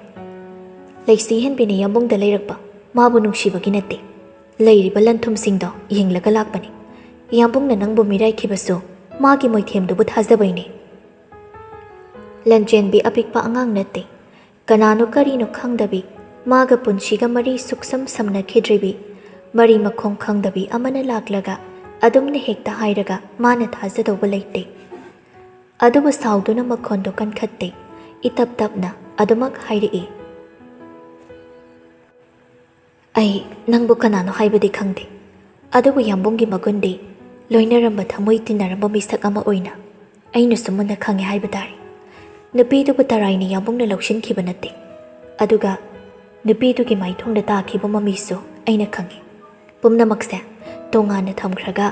ꯂꯩꯁꯤ ꯍꯦꯟꯕꯤꯅ ꯌꯥꯝꯕꯨꯡꯗ ꯂꯩꯔꯛꯄ ꯃꯥꯕꯨ ꯅꯨꯡꯁꯤꯕꯒꯤ ꯅꯠꯇꯦ ꯂꯩꯔꯤꯕ ꯂꯟꯊꯨꯝꯁꯤꯡꯗꯣ ꯌꯦꯡꯂꯒ ꯂꯥꯛꯄꯅꯤ ꯌꯥꯝꯕꯨꯡꯅ ꯅꯪꯕꯨ ꯃꯤꯔꯥꯏꯈꯤꯕꯁꯨ ꯃꯥꯒꯤ ꯃꯣꯏꯊꯦꯝꯗꯨꯕꯨ ꯊꯥꯖꯕꯩꯅꯤ ꯂꯟꯆꯦꯟꯕꯤ ꯑꯄꯤꯛꯄ ꯑꯉꯥꯡ ꯅꯠꯇꯦ ꯀꯅꯥꯅꯣ ꯀꯔꯤꯅꯣ ꯈꯪꯗꯕꯤ ꯃꯥꯒ ꯄꯨꯟꯁꯤꯒ ꯃꯔꯤ ꯁꯨꯛꯁꯝ ꯁꯝꯅꯈꯤꯗ꯭ꯔꯤꯕꯤ ꯃꯔꯤ ꯃꯈꯣꯡ ꯈꯪꯗꯕꯤ ꯑꯃꯅ ꯂꯥꯛꯂꯒ ꯑꯗꯨꯝꯅ ꯍꯦꯛꯇ ꯍꯥꯏꯔꯒ ꯃꯥꯅ ꯊꯥꯖꯗꯧꯕ ꯂꯩꯇꯦ ꯑꯗꯨꯕꯨ ꯁꯥꯎꯗꯨꯅ ꯃꯈꯣꯟꯗꯣ ꯀꯟꯈꯠꯇꯦ ꯏꯇꯞ ꯇꯞꯅ ꯑꯗꯨꯃꯛ ꯍꯥꯏꯔꯛꯏ ꯑꯩ ꯅꯪꯕꯨ ꯀꯅꯥꯅꯣ ꯍꯥꯏꯕꯗꯤ ꯈꯪꯗꯦ ꯑꯗꯨꯕꯨ ꯌꯥꯝꯕꯨꯡꯒꯤ ꯃꯒꯨꯟꯗꯤ ꯂꯣꯏꯅꯔꯝꯕ ꯊꯃꯣꯏ ꯇꯤꯟꯅꯔꯝꯕ ꯃꯤꯁꯛ ꯑꯃ ꯑꯣꯏꯅ ꯑꯩꯅꯁꯨ ꯃꯨꯟꯅ ꯈꯪꯉꯦ ꯍꯥꯏꯕ ꯇꯥꯔꯦ ꯅꯨꯄꯤꯗꯨꯕꯨ ꯇꯔꯥꯏꯅ ꯌꯥꯝꯕꯨꯡꯅ ꯂꯧꯁꯤꯟꯈꯤꯕ ꯅꯠꯇꯦ ꯑꯗꯨꯒ ꯅꯨꯄꯤꯗꯨꯒꯤ ꯃꯥꯏꯊꯣꯡꯗ ꯇꯥꯈꯤꯕ ꯃꯃꯤꯁꯨ ꯑꯩꯅ ꯈꯪꯉꯤ ꯄꯨꯝꯅꯃꯛꯁꯦ ꯇꯣꯉꯥꯟꯅ ꯊꯝꯈ꯭ꯔꯒ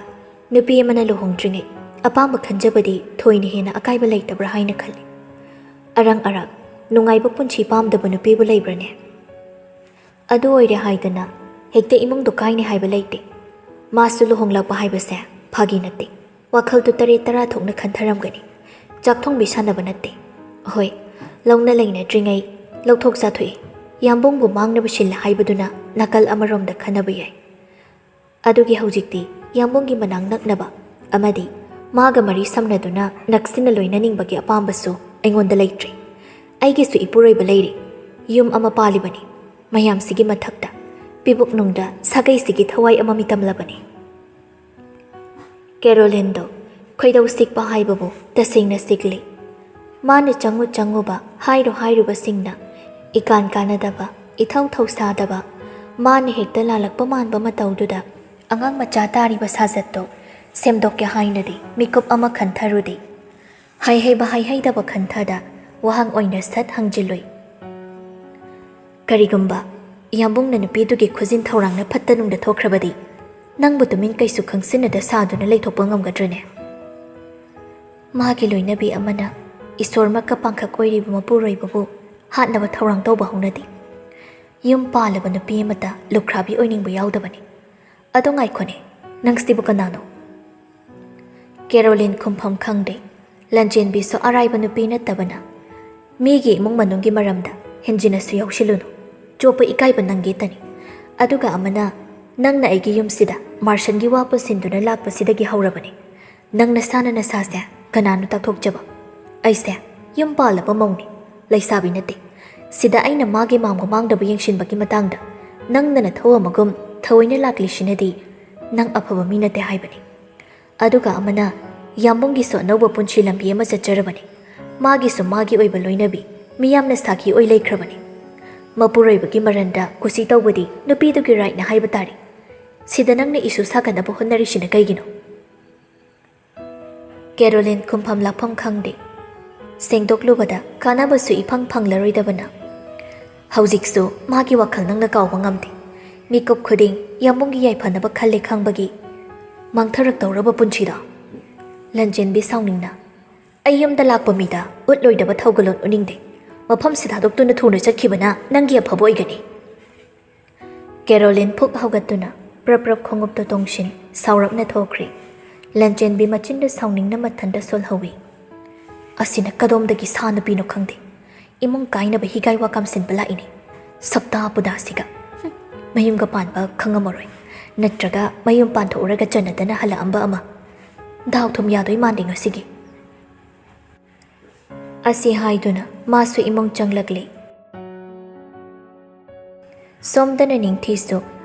ꯅꯨꯄꯤ ꯑꯃꯅ ꯂꯨꯍꯣꯡꯗ꯭ꯔꯤꯉꯩ ꯑꯄꯥꯝꯕ ꯈꯟꯖꯕꯗꯤ ꯊꯣꯏꯅ ꯍꯦꯟꯅ ꯑꯀꯥꯏꯕ ꯂꯩꯇꯕ꯭ꯔꯥ ꯍꯥꯏꯅ ꯈꯜꯂꯤ ꯑꯔꯪ ꯑꯔꯥꯛ ꯅꯨꯡꯉꯥꯏꯕ ꯄꯨꯟꯁꯤ ꯄꯥꯝꯗꯕ ꯅꯨꯄꯤꯕꯨ ꯂꯩꯕ꯭ꯔꯅꯦ ꯑꯗꯨ ꯑꯣꯏꯔꯦ ꯍꯥꯏꯗꯅ ꯍꯦꯛꯇ ꯏꯃꯨꯡꯗꯣ ꯀꯥꯏꯅꯤ ꯍꯥꯏꯕ ꯂꯩꯇꯦ ꯃꯥꯁꯨ ꯂꯨꯍꯣꯡꯂꯛꯄ ꯍꯥꯏꯕꯁꯦ ꯐꯥꯒꯤ ꯅꯠꯇꯦ ꯋꯥꯈꯜꯗꯨ ꯇꯔꯦꯠ ꯇꯔꯥ ꯊꯣꯛꯅ ꯈꯟꯊꯔꯝꯒꯅꯤ ꯆꯥꯛꯊꯣꯡꯕꯤ ꯁꯥꯟꯅꯕ ꯅꯠꯇꯦ ꯍꯣꯏ ꯂꯧꯅ ꯂꯩꯅꯗ꯭ꯔꯤꯉꯩ ꯂꯧꯊꯣꯛ ꯆꯥꯊꯣꯛꯏ ꯌꯥꯝꯕꯨꯡꯕꯨ ꯃꯥꯡꯅꯕ ꯁꯤꯜꯂ ꯍꯥꯏꯕꯗꯨꯅ ꯅꯥꯀꯜ ꯑꯃꯔꯣꯝꯗ ꯈꯟꯅꯕ ꯌꯥꯏ ꯑꯗꯨꯒꯤ ꯍꯧꯖꯤꯛꯇꯤ ꯌꯥꯝꯕꯨꯡꯒꯤ ꯃꯅꯥꯛ ꯅꯛꯅꯕ ꯑꯃꯗꯤ ꯃꯥꯒ ꯃꯔꯤ ꯁꯝꯅꯗꯨꯅ ꯅꯛꯁꯤꯟꯅ ꯂꯣꯏꯅꯅꯤꯡꯕꯒꯤ ꯑꯄꯥꯝꯕꯁꯨ ꯑꯩꯉꯣꯟꯗ ꯂꯩꯇ꯭ꯔꯤ ꯑꯩꯒꯤꯁꯨ ꯏꯄꯨꯔꯣꯏꯕ ꯂꯩꯔꯤ ꯌꯨꯝ ꯑꯃ ꯄꯥꯜꯂꯤꯕꯅꯤ ꯃꯌꯥꯝꯁꯤꯒꯤ ꯃꯊꯛꯇ ꯄꯤꯕꯨꯛꯅꯨꯡꯗ ꯁꯥꯒꯩꯁꯤꯒꯤ ꯊꯋꯥꯏ ꯑꯃ ꯃꯤꯇꯝꯂꯕꯅꯤ ꯀꯦꯔꯣꯂꯤꯟꯗꯣ ꯈꯣꯏꯗꯧ ꯁꯤꯛꯄ ꯍꯥꯏꯕꯕꯨ ꯇꯁꯦꯡꯅ ꯁꯤꯛꯂꯤ ꯃꯥꯅ ꯆꯪꯉꯨꯕ ꯍꯥꯏꯔꯨꯕꯁꯤꯡꯅ ꯏꯀꯥꯟ ꯀꯥꯟꯅꯗꯕ ꯏꯊꯧ ꯊꯧꯁꯥꯗꯕ ꯃꯥꯅ ꯍꯦꯛꯇ ꯂꯥꯜꯂꯛꯄ ꯃꯥꯟꯕ ꯃꯇꯧꯗꯨꯗ ꯑꯉꯥꯡ ꯃꯆꯥ ꯇꯥꯔꯤꯕ ꯁꯥꯖꯠꯇꯣ ꯁꯦꯝꯗꯣꯛꯀꯦ ꯍꯥꯏꯅꯗꯤ ꯃꯤꯀꯨꯞ ꯑꯃ ꯈꯟꯊꯔꯨꯗꯦ ꯍꯩꯍꯩꯕ ꯍꯩꯍꯩꯗꯕ ꯈꯟꯊꯗ ꯋꯥꯍꯪ ꯑꯣꯏꯅ ꯁꯠ ꯍꯪꯖꯤꯜꯂꯨꯏ ꯀꯔꯤꯒꯨꯝꯕ ꯌꯥꯝꯕꯨꯡꯅ ꯅꯨꯄꯤꯗꯨꯒꯤ ꯈꯨꯖꯤꯟ ꯊꯧꯔꯥꯡꯅ ꯐꯠꯇ ꯅꯨꯡꯗ ꯊꯣꯛꯈ꯭ꯔꯕꯗꯤ ꯅꯪꯕꯨ ꯇꯨꯃꯤꯟ ꯀꯩꯁꯨ ꯈꯪꯁꯤꯟꯅꯗ ꯁꯥꯗꯨꯅ ꯂꯩꯊꯣꯛꯄ ꯉꯝꯒꯗ꯭ꯔꯅꯦ ꯃꯥꯒꯤ ꯂꯣꯏꯅꯕꯤ ꯑꯃꯅ ꯏꯁꯣꯔꯃꯛꯀ ꯄꯥꯡꯈꯛ ꯑꯣꯏꯔꯤꯕ ꯃꯄꯨꯔꯣꯏꯕꯕꯨ ꯍꯥꯠꯅꯕ ꯊꯧꯔꯥꯡ ꯇꯧꯕ ꯍꯧꯅꯗꯦ ꯌꯨꯝ ꯄꯥꯜꯂꯕ ꯅꯨꯄꯤ ꯑꯃꯇ ꯂꯨꯈ꯭ꯔꯥꯕꯤ ꯑꯣꯏꯅꯤꯡꯕ ꯌꯥꯎꯗꯕꯅꯤ ꯑꯗꯣ ꯉꯥꯏꯈꯣꯅꯦ ꯅꯪꯁꯤꯕꯨ ꯀꯅꯥꯅꯣ ꯀꯦꯔꯣꯂꯤꯟ ꯈꯨꯝꯐꯝ ꯈꯪꯗꯦ ꯂꯟꯆꯦꯟꯕꯤꯁꯨ ꯑꯔꯥꯏꯕ ꯅꯨꯄꯤ ꯅꯠꯇꯕꯅ ꯃꯤꯒꯤ ꯏꯃꯨꯡ ꯃꯅꯨꯡꯒꯤ ꯃꯔꯝꯗ ꯍꯦꯟꯖꯤꯟꯅꯁꯨ ꯌꯥꯎꯁꯤꯜꯂꯨꯅꯨ ꯆꯣꯞꯄ ꯏꯀꯥꯏꯕ ꯅꯪꯒꯦꯇꯅꯤ ꯑꯗꯨꯒ ꯑꯃꯅ ꯅꯪꯅ ꯑꯩꯒꯤ ꯌꯨꯝꯁꯤꯗ ꯃꯥꯔꯁꯟꯒꯤ ꯋꯥ ꯄꯨꯟꯁꯤꯟꯗꯨꯅ ꯂꯥꯛꯄꯁꯤꯗꯒꯤ ꯍꯧꯔꯕꯅꯤ ꯅꯪ ꯅꯁꯥꯅ ꯅꯁꯥꯁꯦ ꯀꯅꯥꯅꯣ ꯇꯥꯛꯊꯣꯛꯆꯕ ꯑꯩꯁꯦ ꯌꯨꯝ ꯄꯥꯜꯂꯕ ꯃꯧꯅꯤ ꯂꯩꯁꯥꯕꯤ ꯅꯠꯇꯦ ꯁꯤꯗ ꯑꯩꯅ माꯒꯤ ꯃꯥꯡꯕ ꯃꯥꯡꯗꯕ ꯌꯦꯡꯁꯤꯟꯕꯒꯤ ꯃꯇꯥꯡꯗ ꯅꯪꯅ ꯊꯧꯑꯃꯒꯨꯝ ꯊꯑꯣꯏꯅ ꯂꯥꯛꯂꯤꯁꯤꯅꯗꯤ ꯅꯪ ꯑꯐꯕ ꯃꯤ ꯅꯠꯇꯦ ꯍꯥꯏꯕꯅꯤ ꯑꯗꯨꯒ ꯑꯃꯅ ꯌꯥꯝꯕꯨꯡꯒꯤꯁꯨ ꯑꯅꯧꯕ ꯄꯨꯟꯁꯤ ꯂꯝꯕꯤ ꯑꯃ ꯆꯠꯆꯔꯕꯅꯤ ꯃꯥꯒꯤꯁꯨ ꯃꯥꯒꯤ ꯑꯣꯏꯕ ꯂꯣꯏꯅꯕꯤ ꯃꯤꯌꯥꯝꯅ ꯁꯥꯈꯤ ꯑꯣꯏ ꯂꯩꯈ꯭ꯔꯕꯅꯤ ꯃꯄꯨꯔꯣꯏꯕꯒꯤ ꯃꯔꯟꯗ ꯀꯨꯁꯤ ꯇꯧꯕꯗꯤ ꯅꯨꯄꯤꯗꯨꯒꯤ ꯔꯥꯏꯠꯅ ꯍꯥꯏꯕ ꯇꯥꯔꯤ ꯁꯤꯗ ꯅꯪꯅ ꯏꯁꯨ ꯁꯥꯒꯠꯅꯕ ꯍꯣꯠꯅꯔꯤꯁꯤꯅ ꯀꯩꯒꯤꯅꯣ ꯀꯦꯔꯣꯂꯤꯟ ꯈꯨꯝꯐꯝ ꯂꯥꯛꯐꯝ ꯈꯪꯗꯦ ꯁꯦꯡꯗꯣꯛꯂꯨꯕꯗ ꯀꯥꯟꯅꯕꯁꯨ ꯏꯐꯪ ꯐꯪꯂꯔꯣꯏꯗꯕꯅ ꯍꯧꯖꯤꯛꯁꯨ ꯃꯥꯒꯤ ꯋꯥꯈꯜ ꯅꯪꯅ ꯀꯥꯎꯕ ꯉꯝꯗꯦ ꯃꯤꯀꯨꯞ ꯈꯨꯗꯤꯡ ꯌꯥꯝꯕꯨꯡꯒꯤ ꯌꯥꯏꯐꯅꯕ ꯈꯜꯂꯦ ꯈꯪꯕꯒꯤ ꯃꯥꯡꯊꯔꯛꯇꯧꯔꯕ ꯄꯨꯟꯁꯤꯗꯣ ꯂꯟꯆꯦꯟꯕꯤ ꯁꯥꯎꯅꯤꯡꯅ ꯑꯩ ꯌꯨꯝꯗ ꯂꯥꯛꯄ ꯃꯤꯗ ꯎꯠꯂꯣꯏꯗꯕ ꯊꯧꯒꯜꯂꯣꯟ ꯎꯅꯤꯡꯗꯦ ꯃꯐꯝꯁꯤ ꯊꯥꯗꯣꯛꯇꯨꯅ ꯊꯨꯅ ꯆꯠꯈꯤꯕꯅ ꯅꯪꯒꯤ ꯑꯐꯕ ꯑꯣꯏꯒꯅꯤ ꯀꯦꯔꯣꯂꯤꯟ ꯐꯨꯛ ꯍꯧꯒꯠꯇꯨꯅ ꯄ꯭ꯔꯞ ꯄ꯭ꯔꯞ ꯈꯣꯡꯎꯞꯇ ꯇꯣꯡꯁꯤꯟ ꯁꯥꯎꯔꯞꯅ ꯊꯣꯛꯈ꯭ꯔꯤ ꯂꯟꯆꯦꯟꯕꯤ ꯃꯆꯤꯟꯗ ꯁꯥꯎꯅꯤꯡꯅ ꯃꯊꯟꯇ ꯁꯣꯜꯍꯧꯏ ꯑꯁꯤꯅ ꯀꯗꯣꯝꯗꯒꯤ ꯁꯥ ꯅꯨꯄꯤꯅꯣ ꯈꯪꯗꯦ ꯏꯃꯨꯡ ꯀꯥꯏꯅꯕ ꯍꯤꯒꯥꯏ ꯋꯥꯀꯥꯝ ꯁꯤꯟꯕ ꯂꯥꯛꯏꯅꯤ ꯁꯞꯇꯥ ꯄꯨꯗꯥꯁꯤꯒ ꯃꯌꯨꯝꯒ ꯄꯥꯟꯕ ꯈꯪꯉꯝꯃꯔꯣꯏ ꯅꯠꯇ꯭ꯔꯒ ꯃꯌꯨꯝ ꯄꯥꯟꯊꯣꯛꯎꯔꯒ ꯆꯟꯅꯗꯅ ꯍꯜꯂꯛꯑꯝꯕ ꯑꯃ ꯗꯥꯎ ꯊꯨꯝ ꯌꯥꯗꯣꯏ ꯃꯥꯟꯗꯦ ꯉꯁꯤꯒꯤ ꯑꯁꯤ ꯍꯥꯏꯗꯨꯅ ꯃꯥꯁꯨ ꯏꯃꯨꯡ ꯆꯪꯂꯛꯂꯤ ꯁꯣꯝꯗꯅ ꯅꯤꯡꯊꯤꯁꯨ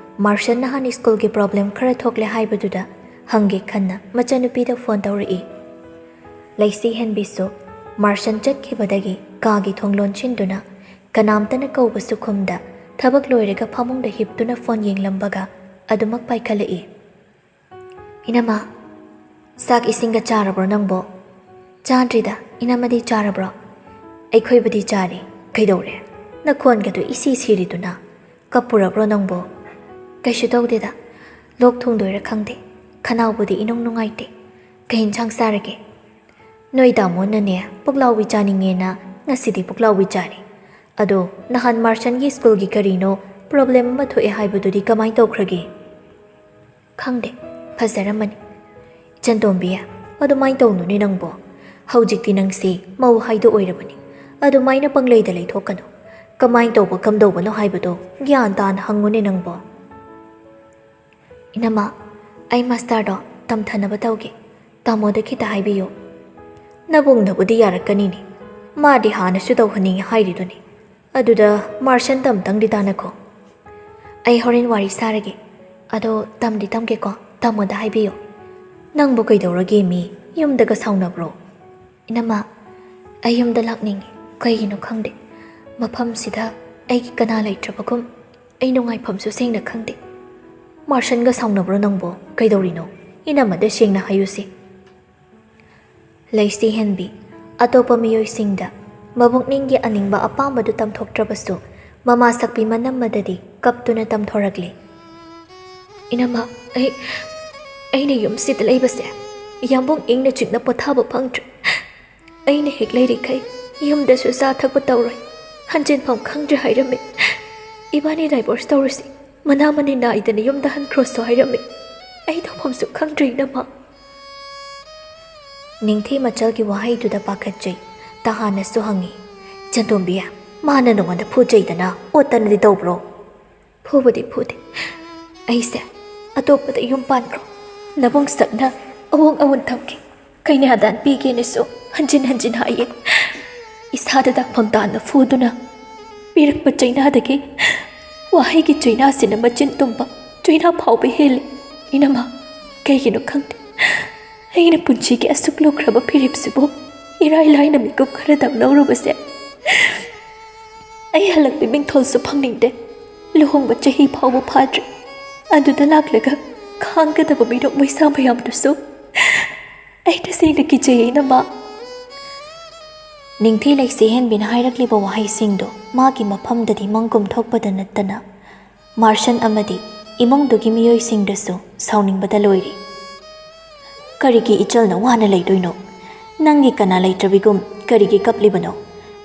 ꯃꯥꯔꯁꯟ ꯅꯍꯥꯟ ꯁ꯭ꯀꯨꯜꯒꯤ ꯄ꯭ꯔꯣꯕ꯭ꯂꯦꯝ ꯈꯔ ꯊꯣꯛꯂꯦ ꯍꯥꯏꯕꯗꯨꯗ ꯍꯪꯒꯦ ꯈꯟꯅ ꯃꯆꯥꯅꯨꯄꯤꯗ ꯐꯣꯟ ꯇꯧꯔꯛꯏ ꯂꯩꯁꯤ ꯍꯦꯟꯕꯤꯁꯨ ꯃꯥꯔꯁꯟ ꯆꯠꯈꯤꯕꯗꯒꯤ ꯀꯥꯒꯤ ꯊꯣꯡ ꯂꯣꯟꯁꯤꯟꯗꯨꯅ ꯀꯅꯥꯝꯇꯅ ꯀꯧꯕꯁꯨ ꯈꯨꯝꯗ ꯊꯕꯛ ꯂꯣꯏꯔꯒ ꯐꯃꯨꯡꯗ ꯍꯤꯞꯇꯨꯅ ꯐꯣꯟ ꯌꯦꯡꯂꯝꯕꯒ ꯑꯗꯨꯃꯛ ꯄꯥꯏꯈꯠꯂꯛꯏ ꯏꯅꯝꯃ ꯆꯥꯛ ꯏꯁꯤꯡꯒ ꯆꯥꯔꯕ꯭ꯔꯣ ꯅꯪꯕꯣ ꯆꯥꯗ꯭ꯔꯤꯗ ꯏꯅꯝꯃꯗꯤ ꯆꯥꯔꯕ꯭ꯔꯣ ꯑꯩꯈꯣꯏꯕꯨꯗꯤ ꯆꯥꯔꯤ ꯀꯩꯗꯧꯔꯦ ꯅꯈꯣꯟꯒꯗꯨ ꯏꯁꯤ ꯁꯤꯔꯤꯗꯨꯅ ꯀꯞꯄꯨꯔꯕ꯭ꯔꯣ ꯅꯪꯕꯣ ꯀꯩꯁꯨ ꯇꯧꯗꯦꯗ ꯂꯣꯛ ꯊꯨꯡꯗꯣꯏꯔꯥ ꯈꯪꯗꯦ ꯈꯅꯥꯎꯕꯨꯗꯤ ꯏꯅꯨꯡ ꯅꯨꯡꯉꯥꯏꯇꯦ ꯀꯩ ꯏꯟꯁꯥꯡ ꯆꯥꯔꯒꯦ ꯅꯣꯏ ꯇꯥꯃꯣꯅꯅꯦ ꯄꯨꯛꯂꯥꯎꯕꯤ ꯆꯥꯅꯤꯡꯉꯦꯅ ꯉꯁꯤꯗꯤ ꯄꯨꯛꯂꯥꯎꯕꯤ ꯆꯥꯔꯤ ꯑꯗꯣ ꯅꯍꯥꯟ ꯃꯥꯔꯁꯟꯒꯤ ꯁ꯭ꯀꯨꯜꯒꯤ ꯀꯔꯤꯅꯣ ꯄ꯭ꯔꯣꯕ꯭ꯂꯦꯝ ꯑꯃ ꯊꯣꯛꯑꯦ ꯍꯥꯏꯕꯗꯨꯗꯤ ꯀꯃꯥꯏ ꯇꯧꯈ꯭ꯔꯒꯦ? ꯈꯪꯗꯦ, ꯐꯖꯔꯝꯃꯅꯤ꯫ ꯏꯆꯟꯇꯣꯝꯕꯤ, ꯑꯗꯨꯃꯥꯏꯅ ꯇꯧꯅꯨꯅꯦ ꯅꯪꯕꯣ꯫ ꯍꯧꯖꯤꯛꯇꯤ ꯅꯪꯁꯤ ꯃꯧ ꯍꯥꯏꯗꯣ ꯑꯣꯏꯔꯕꯅꯤ꯫ ꯑꯗꯨꯃꯥꯏꯅ ꯄꯪꯂꯩꯗ ꯂꯩꯊꯣꯛꯀꯅꯨ꯫ ꯀꯃꯥꯏꯅ ꯇꯧꯕ ꯀꯝꯗꯧꯕꯅꯣ ꯍꯥꯏꯕꯗꯣ ꯒ꯭ꯌꯥꯟ ꯇꯥꯅ ꯍꯪꯉꯨꯅꯦ ꯅꯪꯕꯣ꯫ ꯏꯅꯝꯃ, ꯑꯩ ꯃꯥꯁꯇꯔꯗꯣ ꯇꯝꯊꯅꯕ ꯇꯧꯒꯦ꯫ ꯇꯥꯃꯣꯗ ꯈꯤꯇ ꯍꯥꯏꯕꯤꯌꯨ꯫ ꯅꯕꯨꯡꯅꯕꯨꯗꯤ ꯌꯥꯔꯛꯀꯅꯤꯅꯦ꯫ ꯃꯥꯗꯤ ꯍꯥꯟꯅꯁꯨ ꯇꯧꯍꯟꯅꯤꯡꯉꯤ ꯍꯥꯏꯔꯤꯗꯨꯅꯤ꯫ ꯑꯗꯨꯗ ꯃꯥꯔꯁꯟ ꯇꯝꯇꯪꯗꯤ ꯇꯥꯟꯅꯈꯣ꯫ ꯑꯩ ꯍꯣꯔꯦꯟ ꯋꯥꯔꯤ ꯁꯥꯔꯒꯦ꯫ ꯑꯗꯣ ꯇꯝꯗꯤ ꯇꯝꯒꯦꯀꯣ, ꯇꯥꯃꯣꯗ ꯍꯥꯏꯕꯤꯌꯨ꯫ ꯅꯪꯕꯨ ꯀꯩꯗꯧꯔꯒꯦ ꯃꯤ? ꯌꯨꯝꯗꯒ ꯁꯥꯎꯅꯕ꯭ꯔꯣ? ꯏꯅꯝꯃ, ꯑꯩ ꯌꯨꯝꯗ ꯂꯥꯛꯅꯤꯡꯉꯤ꯫ ꯀꯩꯒꯤꯅꯣ ꯈꯪꯗꯦ꯫ ꯃꯐꯝꯁꯤꯗ ꯑꯩꯒꯤ ꯀꯅꯥ ꯂꯩꯇ꯭ꯔꯕꯒꯨꯝ, ꯑꯩ ꯅꯨꯡꯉꯥꯏꯐꯝꯁꯨ ꯁꯦꯡꯅ ꯈꯪꯗꯦ꯫ ꯃꯥꯔꯁꯟꯒ ꯁꯥꯎꯅꯕ꯭ꯔꯣ ꯅꯪꯕꯣ? ꯀꯩꯗꯧꯔꯤꯅꯣ? ꯏꯅꯝꯃꯗ ꯁꯦꯡꯅ ꯍꯥꯏꯌꯨꯁꯤ꯫ ꯂꯩꯁꯤ ꯍꯦꯟꯕꯤ ꯑꯇꯣꯞꯄ ꯃꯤꯑꯣꯏꯁꯤꯡꯗ ꯃꯕꯨꯛꯅꯤꯡꯒꯤ ꯑꯅꯤꯡꯕ ꯑꯄꯥꯝꯕꯗꯨ ꯇꯝꯊꯣꯛꯇ꯭ꯔꯕꯁꯨ ꯃꯃꯥ ꯁꯛꯄꯤ ꯃꯅꯝꯃꯗꯗꯤ ꯀꯞꯇꯨꯅ ꯇꯝꯊꯣꯔꯛꯂꯤ꯫ ꯏꯅꯝꯃ, ꯑꯩꯅ ꯌꯨꯝꯁꯤꯗ ꯂꯩꯕꯁꯦ ꯌꯥꯝꯕꯨꯡ ꯏꯪꯅ ꯆꯤꯛꯅ ꯄꯣꯊꯥꯕ ꯐꯪꯗ꯭ꯔꯦ꯫ ꯑꯩꯅ ꯍꯦꯛ ꯂꯩꯔꯤꯈꯩ ꯌꯨꯝꯗꯁꯨ ꯆꯥ ꯊꯛꯄ ꯇꯧꯔꯣꯏ, ꯍꯟꯖꯤꯟꯐꯝ ꯈꯪꯗ꯭ꯔꯦ ꯍꯥꯏꯔꯝꯃꯤ꯫ ꯏꯕꯥꯅꯤ ꯗꯥꯏꯚꯣꯔꯁ ꯇꯧꯔꯁꯤ, ꯃꯅꯥ ꯃꯅꯤ ꯅꯥꯏꯗꯅ ꯌꯨꯝꯗ ꯍꯟꯈ꯭ꯔꯣꯁꯨ ꯍꯥꯏꯔꯝꯃꯤ꯫ ꯑꯩ ꯇꯧꯐꯝꯁꯨ ꯈꯪꯗ꯭ꯔꯦ ꯏꯅꯝꯃ꯫ ꯅꯤꯡꯊꯤ ꯃꯆꯜꯒꯤ ꯋꯥꯍꯩꯗꯨꯗ ꯄꯥꯈꯠꯆꯩ ꯇꯍꯥꯟꯅꯁꯨ ꯍꯪꯉꯤ꯫ ꯏꯆꯟꯇꯣꯝꯕꯤ, ꯃꯥꯅ ꯅꯉꯣꯟꯗ ꯐꯨꯖꯩꯗꯅ ꯑꯣꯠꯇꯅꯗꯤ ꯇꯧꯕ꯭ꯔꯣ? ꯐꯨꯕꯨꯗꯤ ꯐꯨꯗꯦ꯫ ꯑꯩꯁꯦ ꯑꯇꯣꯞꯄꯗ ꯌꯨꯝ ꯄꯥꯟꯈ꯭ꯔꯣ, ꯅꯕꯨꯡ ꯁꯛꯅ ꯑꯋꯣꯡ ꯑꯋꯣꯟ ꯊꯝꯈꯤ, ꯀꯩꯅꯥꯗꯥꯟ ꯄꯤꯒꯦꯅꯁꯨ ꯍꯟꯖꯤꯟ ꯍꯟꯖꯤꯟ ꯍꯥꯏꯌꯦ꯫ ꯏꯁꯥꯗ ꯗꯥꯛꯐꯝ ꯇꯥꯅ ꯐꯨꯗꯨꯅ ꯄꯤꯔꯛꯄ ꯆꯩꯅꯥꯗꯒꯤ ꯋꯥꯍꯩꯒꯤ ꯆꯩꯅꯥꯁꯤꯅ ꯃꯆꯤꯟ ꯇꯨꯝꯕ ꯆꯩꯅꯥ ꯐꯥꯎꯕ ꯍꯦꯜꯂꯤ꯫ ꯏꯅꯝꯃ, ꯀꯩꯒꯤꯅꯣ ꯈꯪꯗꯦ, ꯑꯩꯅ ꯄꯨꯟꯁꯤꯒꯤ ꯑꯁꯨꯛ ꯂꯨꯈ꯭ꯔꯕ ꯐꯤꯔꯦꯞꯁꯤꯕꯨ ꯏꯔꯥꯏ ꯂꯥꯏꯅ ꯃꯤꯀꯨꯞ ꯈꯔꯗꯪ ꯂꯧꯔꯨꯕꯁꯦ ꯑꯩ ꯍꯜꯂꯛꯄ ꯃꯤꯡꯊꯣꯜꯁꯨ ꯐꯪꯅꯤꯡꯗꯦ꯫ ꯂꯨꯍꯣꯡꯕ ꯆꯍꯤ ꯐꯥꯎꯕ ꯐꯥꯗ꯭ꯔꯤ, ꯑꯗꯨꯗ ꯂꯥꯛꯂꯒ ꯈꯥꯡꯒꯗꯕ ꯃꯤꯅꯣꯛ ꯃꯩꯁꯥ ꯃꯌꯥꯝꯗꯨꯁꯨ ꯑꯩ ꯇꯁꯦꯡꯅ ꯀꯤꯖꯩ ꯏꯅꯝꯃ꯫ ꯅꯤꯡꯊꯤ ꯂꯩꯁꯤꯍꯦꯟꯕꯤꯅ ꯍꯥꯏꯔꯛꯂꯤꯕ ꯋꯥꯍꯩꯁꯤꯡꯗꯣ ꯃꯥꯒꯤ ꯃꯐꯝꯗꯗꯤ ꯃꯪꯒꯨꯝ ꯊꯣꯛꯄꯗ ꯅꯠꯇꯅ ꯃꯥꯔꯁꯟ ꯑꯃꯗꯤ ꯏꯃꯨꯡꯗꯨꯒꯤ ꯃꯤꯑꯣꯏꯁꯤꯡꯗꯁꯨ ꯁꯥꯎꯅꯤꯡꯕꯗ ꯂꯣꯏꯔꯤ꯫ ꯀꯔꯤꯒꯤ ꯏꯆꯜꯅ ꯋꯥꯅ ꯂꯩꯗꯣꯏꯅꯣ? ꯅꯪꯒꯤ ꯀꯅꯥ ꯂꯩꯇ꯭ꯔꯕꯤꯒꯨꯝ ꯀꯔꯤꯒꯤ ꯀꯞꯂꯤꯕꯅꯣ?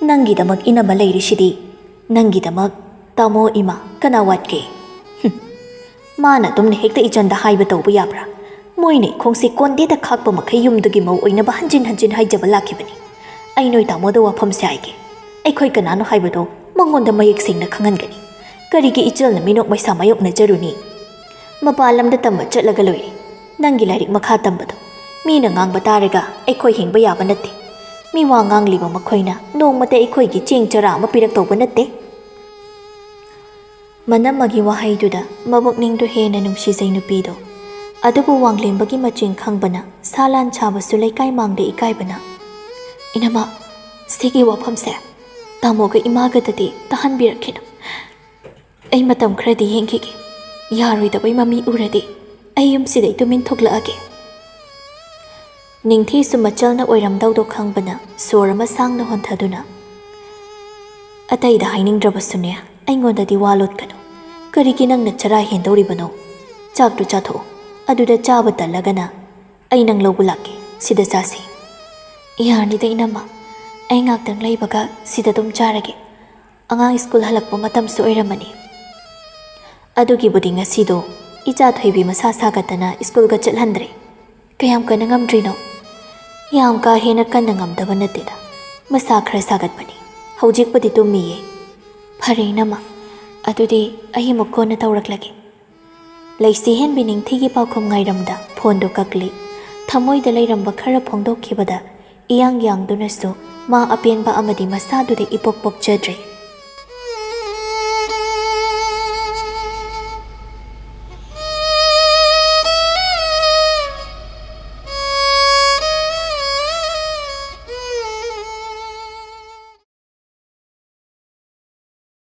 ꯅꯪꯒꯤꯗꯃꯛ ꯏꯅꯝꯃ ꯂꯩꯔꯤꯁꯤꯗꯤ꯫ ꯅꯪꯒꯤꯗꯃꯛ ꯇꯥꯃꯣ ꯏꯃꯥ ꯀꯅꯥ ꯋꯥꯠꯀꯦ? ꯃꯥꯅ ꯑꯗꯨꯝꯅ ꯍꯦꯛꯇ ꯏꯆꯟꯗ ꯍꯥꯏꯕ ꯇꯧꯕ ꯌꯥꯕ꯭ꯔꯥ? ꯃꯣꯏꯅ ꯏꯈꯣꯡꯁꯦ ꯀꯣꯟꯗꯦꯗ ꯈꯥꯛꯄ ꯃꯈꯩ ꯌꯨꯝꯗꯨꯒꯤ ꯃꯧ ꯑꯣꯏꯅꯕ ꯍꯟꯖꯤꯟ ꯍꯟꯖꯤꯟ ꯍꯥꯏꯖꯕ ꯂꯥꯛꯈꯤꯕꯅꯤ꯫ ꯑꯩ ꯅꯣꯏ ꯇꯥꯃꯣꯗ ꯋꯥꯐꯝꯁꯦ ꯍꯥꯏꯒꯦ꯫ ꯑꯩꯈꯣꯏ ꯀꯅꯥꯅꯣ ꯍꯥꯏꯕꯗꯣ ꯃꯉꯣꯟꯗ ꯃꯌꯦꯛ ꯁꯦꯡꯅ ꯈꯪꯍꯟꯒꯅꯤ꯫ ꯀꯔꯤꯒꯤ ꯏꯆꯜꯅ ꯃꯤꯅꯣꯛ ꯃꯩꯁꯥ ꯃꯥꯌꯣꯛꯅꯖꯔꯨꯅꯤ? ꯃꯄꯥꯟ ꯂꯝꯗ ꯇꯝꯕ ꯆꯠꯂꯒ ꯂꯣꯏꯔꯦ꯫ ꯅꯪꯒꯤ ꯂꯥꯏꯔꯤꯛ ꯃꯈꯥ ꯇꯝꯕꯗꯣ ꯃꯤꯅ ꯉꯥꯡꯕ ꯇꯥꯔꯒ ꯑꯩꯈꯣꯏ ꯍꯤꯡꯕ ꯌꯥꯕ ꯅꯠꯇꯦ꯫ ꯃꯤ ꯋꯥ ꯉꯥꯡꯂꯤꯕ ꯃꯈꯣꯏꯅ ꯅꯣꯡꯃꯇ ꯑꯩꯈꯣꯏꯒꯤ ꯆꯦꯡ ꯆꯔꯥ ꯑꯃ ꯄꯤꯔꯛꯇꯧꯕ ꯅꯠꯇꯦ꯫ ꯃꯅꯝꯃꯒꯤ ꯋꯥꯍꯩꯗꯨꯗ ꯃꯕꯨꯛꯅꯤꯡꯗꯨ ꯍꯦꯟꯅ ꯅꯨꯡꯁꯤꯖꯩ ꯅꯨꯄꯤꯗꯣ꯫ ꯑꯗꯨꯕꯨ ꯋꯥꯡꯂꯦꯝꯕꯒꯤ ꯃꯆꯤꯡ ꯈꯪꯕꯅ ꯁꯥꯂꯥꯟ ꯁꯥꯕꯁꯨ ꯂꯩꯀꯥꯏ ꯃꯥꯡꯗ ꯏꯀꯥꯏꯕꯅ ꯏꯅꯝꯃ, ꯁꯤꯒꯤ ꯋꯥꯐꯝꯁꯦ ꯇꯥꯃꯣꯒ ꯏꯃꯥꯒꯗꯗꯤ ꯇꯥꯍꯟꯕꯤꯔꯛꯈꯤꯅꯨ꯫ ꯑꯩ ꯃꯇꯝ ꯈꯔꯗꯤ ꯌꯦꯡꯈꯤꯒꯦ꯫ ꯌꯥꯔꯣꯏꯗꯕꯩ ꯃꯃꯤ ꯎꯔꯗꯤ ꯑꯩ ꯌꯨꯝꯁꯤꯗꯩ ꯇꯨꯃꯤꯟ ꯊꯣꯛꯂꯛꯑꯒꯦ꯫ ꯅꯤꯡꯊꯤꯁꯨ ꯃꯆꯜꯅ ꯑꯣꯏꯔꯝꯗꯧꯗꯣ ꯈꯪꯕꯅ ꯁꯣꯔ ꯑꯃ ꯁꯥꯡꯅ ꯍꯣꯟꯊꯗꯨꯅ ꯑꯇꯩꯗ ꯍꯥꯏꯅꯤꯡꯗ꯭ꯔꯕꯁꯨꯅꯦ ꯑꯩꯉꯣꯟꯗꯗꯤ ꯋꯥ ꯂꯣꯠꯀꯅꯨ꯫ ꯀꯔꯤꯒꯤ ꯅꯪꯅ ꯆꯔꯥ ꯍꯦꯟꯗꯧꯔꯤꯕꯅꯣ? ꯆꯥꯛꯇꯨ ꯆꯥꯊꯣꯛꯎ꯫ ꯑꯗꯨꯗ ꯆꯥꯕ ꯇꯜꯂꯒꯅ ꯑꯩ ꯅꯪ ꯂꯧꯕ ꯂꯥꯛꯀꯦ, ꯁꯤꯗ ꯆꯥꯁꯤ꯫ ꯌꯥꯔꯅꯤꯗ ꯏꯅꯝꯃ, ꯑꯩ ꯉꯥꯛꯇꯪ ꯂꯩꯕꯒ ꯁꯤꯗ ꯑꯗꯨꯝ ꯆꯥꯔꯒꯦ꯫ ꯑꯉꯥꯡ ꯁ꯭ꯀꯨꯜ ꯍꯜꯂꯛꯄ ꯃꯇꯝꯁꯨ ꯑꯣꯏꯔꯝꯃꯅꯤ꯫ ꯑꯗꯨꯒꯤꯕꯨꯗꯤ ꯉꯁꯤꯗꯣ ꯏꯆꯥ ꯊꯣꯏꯕꯤ ꯃꯁꯥ ꯁꯥꯒꯠꯇꯅ ꯁ꯭ꯀꯨꯜꯒ ꯆꯠꯍꯟꯗ꯭ꯔꯦ꯫ ꯀꯌꯥꯝ ꯀꯟꯅ ꯉꯝꯗ꯭ꯔꯤꯅꯣ? ꯌꯥꯝ ꯀꯥ ꯍꯦꯟꯅ ꯀꯟꯅ ꯉꯝꯗꯕ ꯅꯠꯇꯦꯗ, ꯃꯁꯥ ꯈꯔ ꯁꯥꯒꯠꯄꯅꯤ꯫ ꯍꯧꯖꯤꯛꯄꯨꯗꯤ ꯇꯨꯝꯃꯤꯌꯦ꯫ ꯐꯔꯦ ꯏꯅꯝꯃ, ꯑꯗꯨꯗꯤ ꯑꯩ ꯑꯃꯨꯛ ꯀꯣꯟꯅ ꯇꯧꯔꯛꯂꯒꯦ꯫ ꯂꯩꯁꯤꯍꯦꯟꯕꯤ ꯅꯤꯡꯊꯤꯒꯤ ꯄꯥꯎꯈꯨꯝ ꯉꯥꯏꯔꯝꯗ ꯐꯣꯟꯗꯣ ꯀꯛꯂꯤ꯫ ꯊꯃꯣꯏꯗ ꯂꯩꯔꯝꯕ ꯈꯔ ꯐꯣꯡꯗꯣꯛꯈꯤꯕꯗ ꯏꯌꯥꯡ ꯌꯥꯡꯗꯨꯅꯁꯨ ꯃꯥ ꯑꯄꯦꯟꯕ ꯑꯃꯗꯤ ꯃꯁꯥꯗꯨꯗ ꯏꯄꯣꯛ ꯄꯣꯛꯆꯗ꯭ꯔꯦ꯫